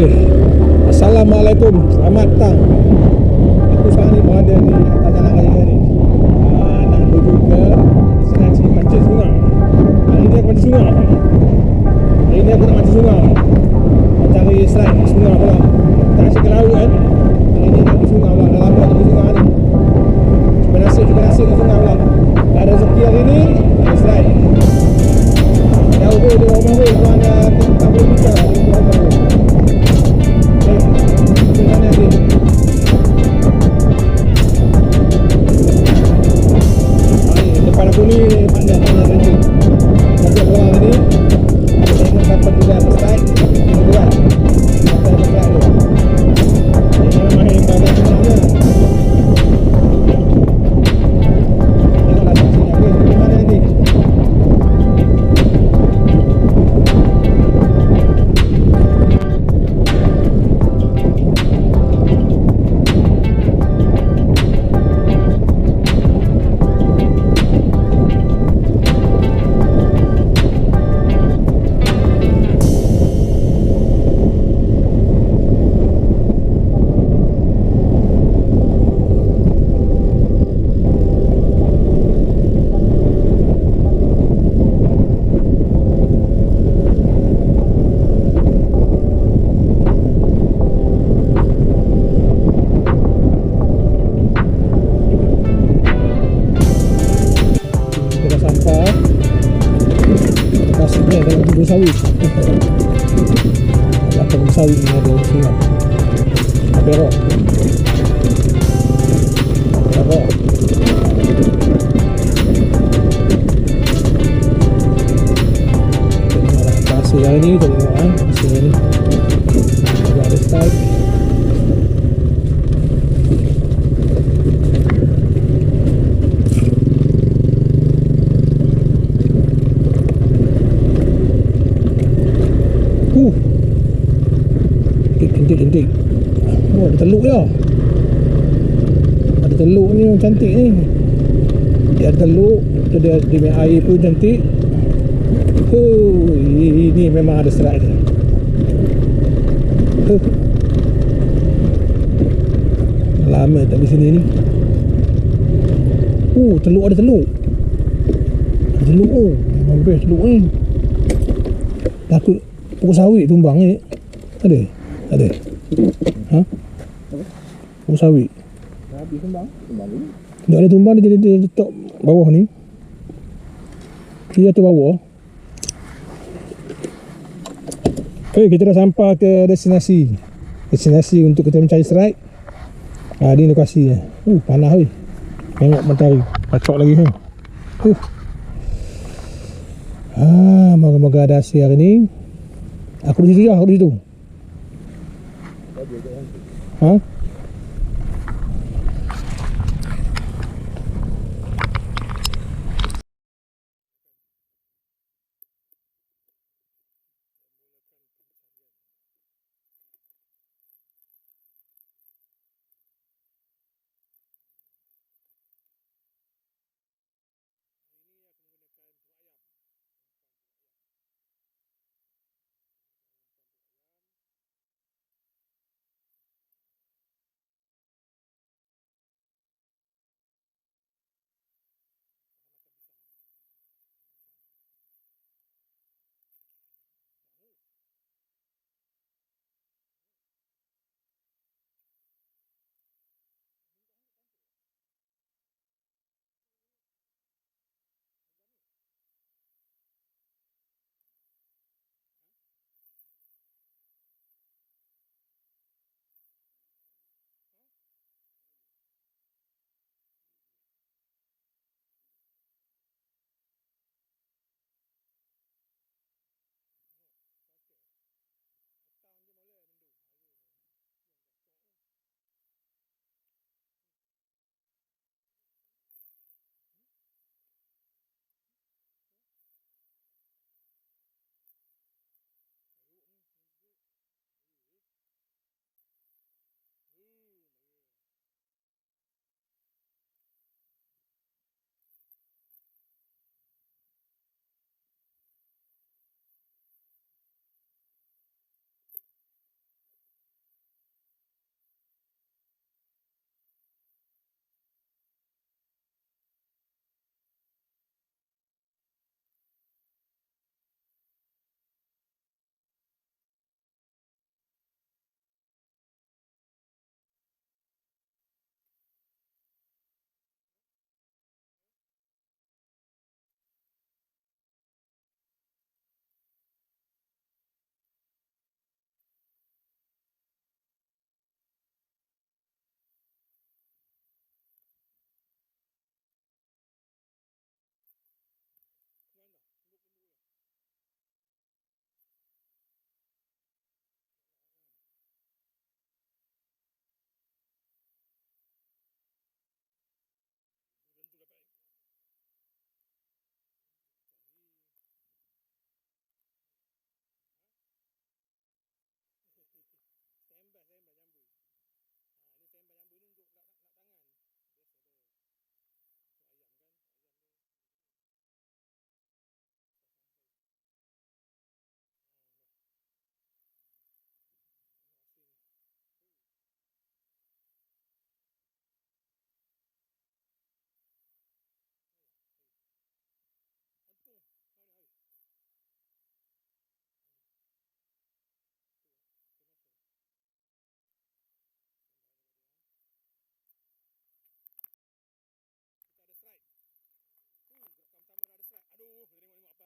Okay. Assalamualaikum, selamat datang. Aku sekarang ni berada di atas jalan raya ni, nak menuju ke destinasi Mancing Sungai. Hari ni aku mancing sungai. Hari ni aku nak mancing sungai. Nak cari strike di sungai pula. Tak asyik ke laut kan. Hari ni nak pergi sungai pula. Dah lama tak pergi sungai ni. Cuba nasib ke sungai pula. Dah ada rezeki hari ni, ada strike. Jauh pun dia rumah pun, kurang 40 meter dari rumah pun. Depan aku ni pandai ranting. Tapi aku orang tadi tengok dapat juga strike. Ini buat dapat strike tu. Ini memang hebat sebenarnya. Tengoklah saksinya. Okey, di mana nanti? Dalam kebun sawit. Dalam kebun sawit ni ada sungai. Perok. Tengoklah pasir hari ni, tengok pasir ni. Ada strike. Cantik. Oh, ada teluk je. Ada teluk ni yang cantik ni. Dia ada teluk, dia punya air pun cantik. Oh, ini memang ada strike dia. Lama tak pergi sini ni. Oh, teluk ada teluk. Ada teluk. Oh, memang best teluk ni. Takut pokok sawit tumbang ni. Ada? Ha? Pokok sawit. Dah habis tumbang ni. Tak ada tumbang, dia letak bawah ni. Dia tu bawah. Okay, kita dah sampai ke destinasi. Destinasi untuk kita mencari strike. Ni lokasinya. Panas weh. Tengok matahari. Pacok lagi ni. Moga-moga ada hasil hari ni. Aku di situ je, aku di situ. Ha?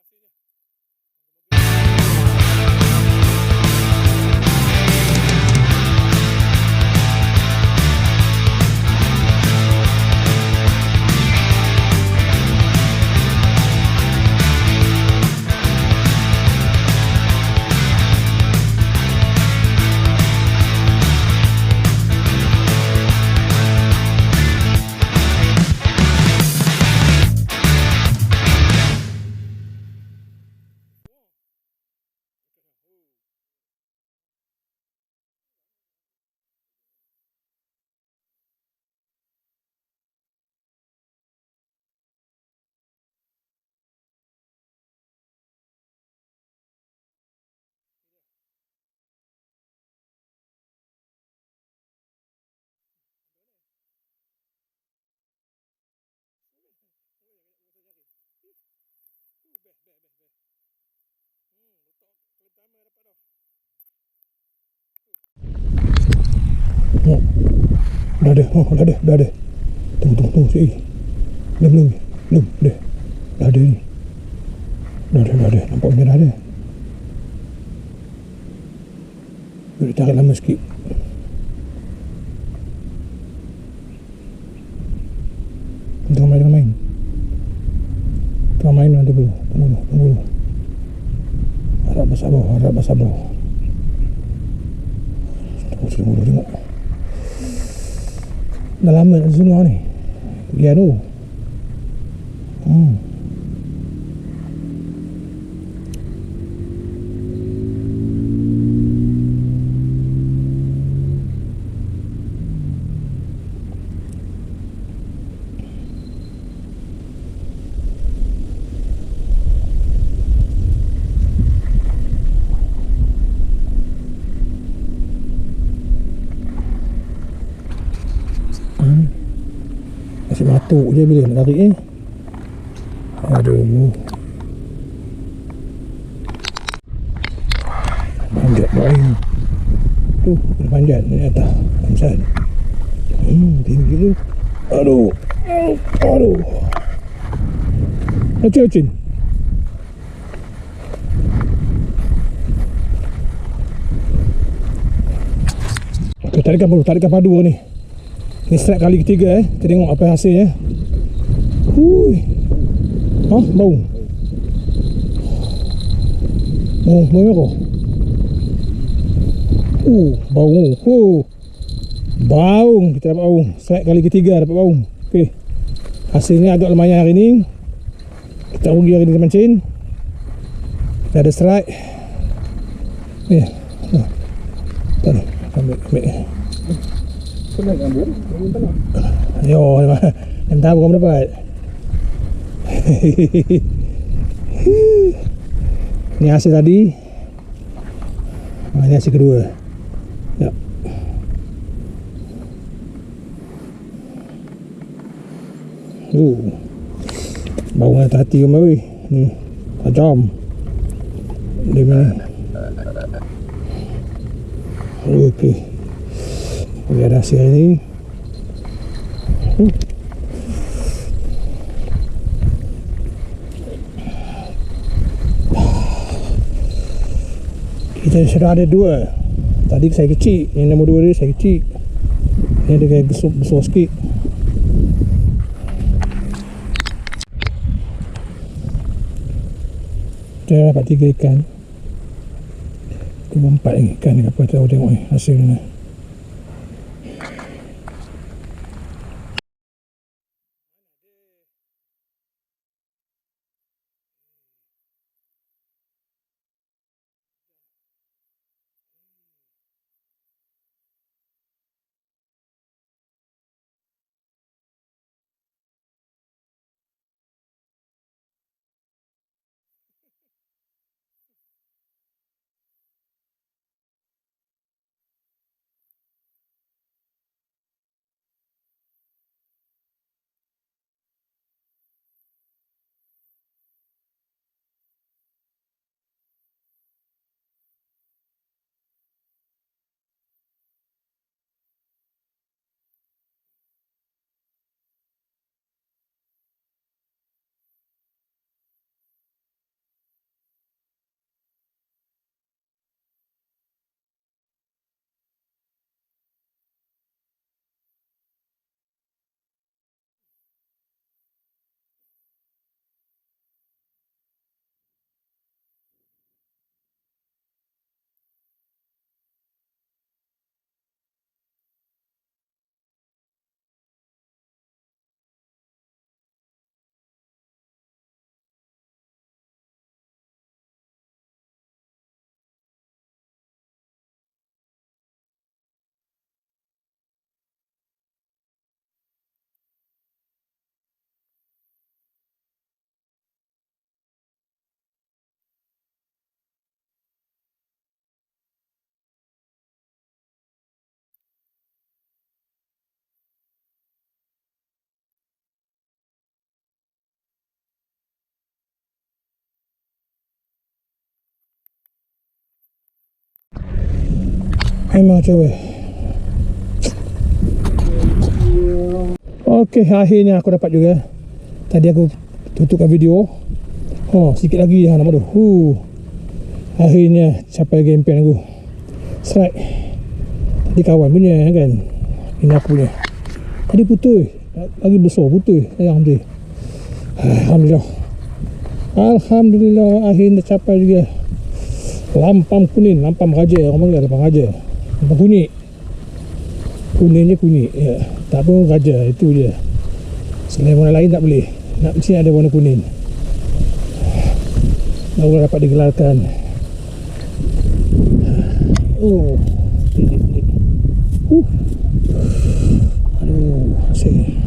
hasilnya. Beh. Letak klip pertama dapat dah. Oh, dah ada. Tunggu, sini. Belum. Dah ada ni. Dah ada. Nampaknya dah ada. Boleh tarik lama sikit. Jangan main. Tengah main nanti dulu. Tunggu. Harap bersabar. Tengok. Dah lama nak sungai ni. Pergian tu. Masih matuk je bila nak tarik ni. Aduh. Panjat baik. Tu, panjat ni atas. Panjat. Tinggi tu. Aduh. Acin. Okay, tarikan padu ni. Ni strike kali ketiga Kita tengok apa hasilnya. Hui. Bau merah. Baung. Kita dapat baung. Strike kali ketiga dapat baung. Okey. Hasilnya agak lumayan hari ni. Kita rugi hari ni mancing. Kita ada strike. Ni. Ambil. Yo, em tahu kamu dapat. Ini hasil tadi. Ini hasil kedua. Ya. Bau hati-hati kamu. Ni tajam. Dia mana? Okey. Ada hasil ni. Kita sudah ada dua. Tadi saya kecil. Yang nombor dua dia saya kecil. Ini ada kayak besar sikit. Kita dapat 3 ikan. Kita 4 ikan. Apa tahu tengok ni hasilnya. Memang cewek. Okey, akhirnya aku dapat juga. Tadi aku tutupkan video. Sikit lagi nama tu. Akhirnya capai game plan aku. Strike. Tadi kawan punya kan. Ini aku punya. Tadi putus. Lagi besar putus. Sayang dia. Alhamdulillah akhirnya capai juga. Lampam kuning, lampam raja, orang panggil lampam raja. Lampam kunyit. Kuningnya kunyit, ya. Tak pun raja, itu dia. Selain warna lain tak boleh. Nak mesti ada warna kuning. Baru dapat digelarkan. Aduh, asyik.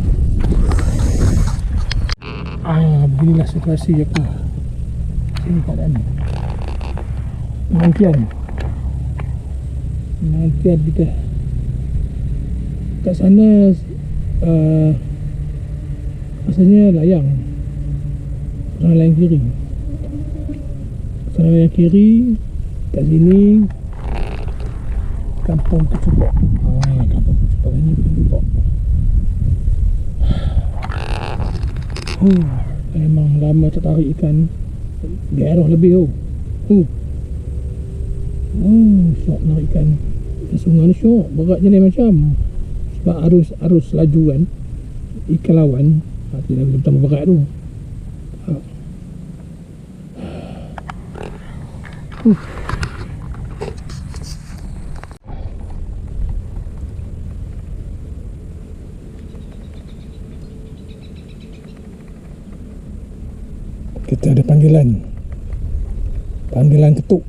Beginilah situasi aku. Ini keadaan penantian kita kat sana. Rasanya layang kiri, layang kiri. Kat sini kampung Kecupak. Kampung Kecupak ini Kecupak. Memang lama tertarik ikan. Gairah lebih syok nak ikan sungai ni, syok beratnya lain macam. Sebab arus laju kan, ikan lawan tidak boleh bertambah berat tu. Kita ada panggilan ketuk.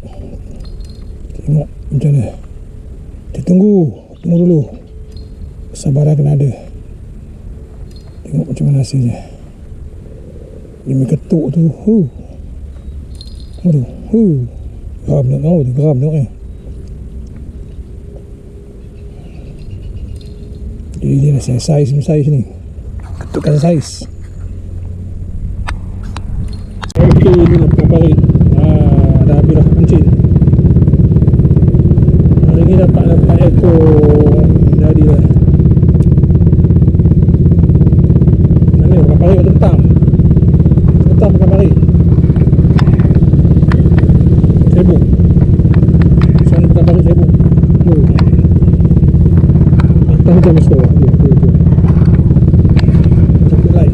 Tengok macam mana. Kita tunggu dulu. Kesabaran kena ada. Tengok macam mana hasilnya. Dia main ketuk tu. Geram tengok ni. Jadi dia nak saiz ni. Ketukkan saiz. Okey, ni lah parit. Dah habis dah pancing. Hari ni dapat ekor jadi lah. Mana pakai parit atau petang pakai parit. Sibuk. Sana pakai parit sibuk. Petang macam mesti. Cakap lain.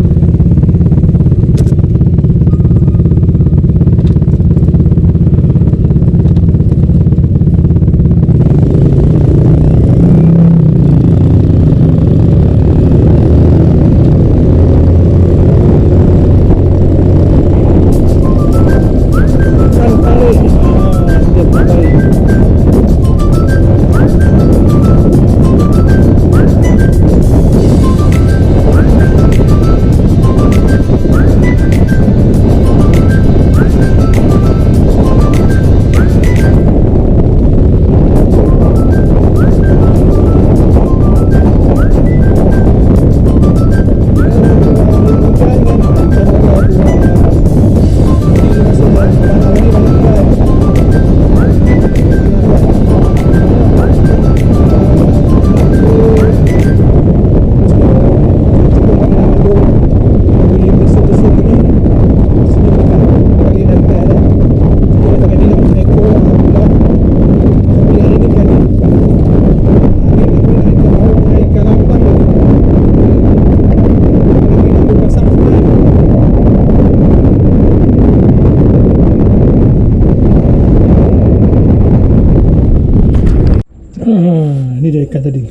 Ni dia ikan tadi.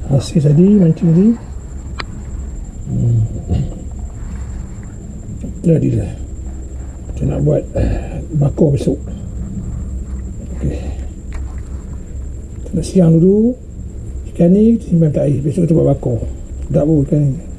Hasil tadi mancing tadi. Jadi dah. Kita nak buat bakar besok. Okey. Kita siang dulu. Ikan ni kita simpan kat air. Besok kita buat bakar. Sedap pun ikan ni.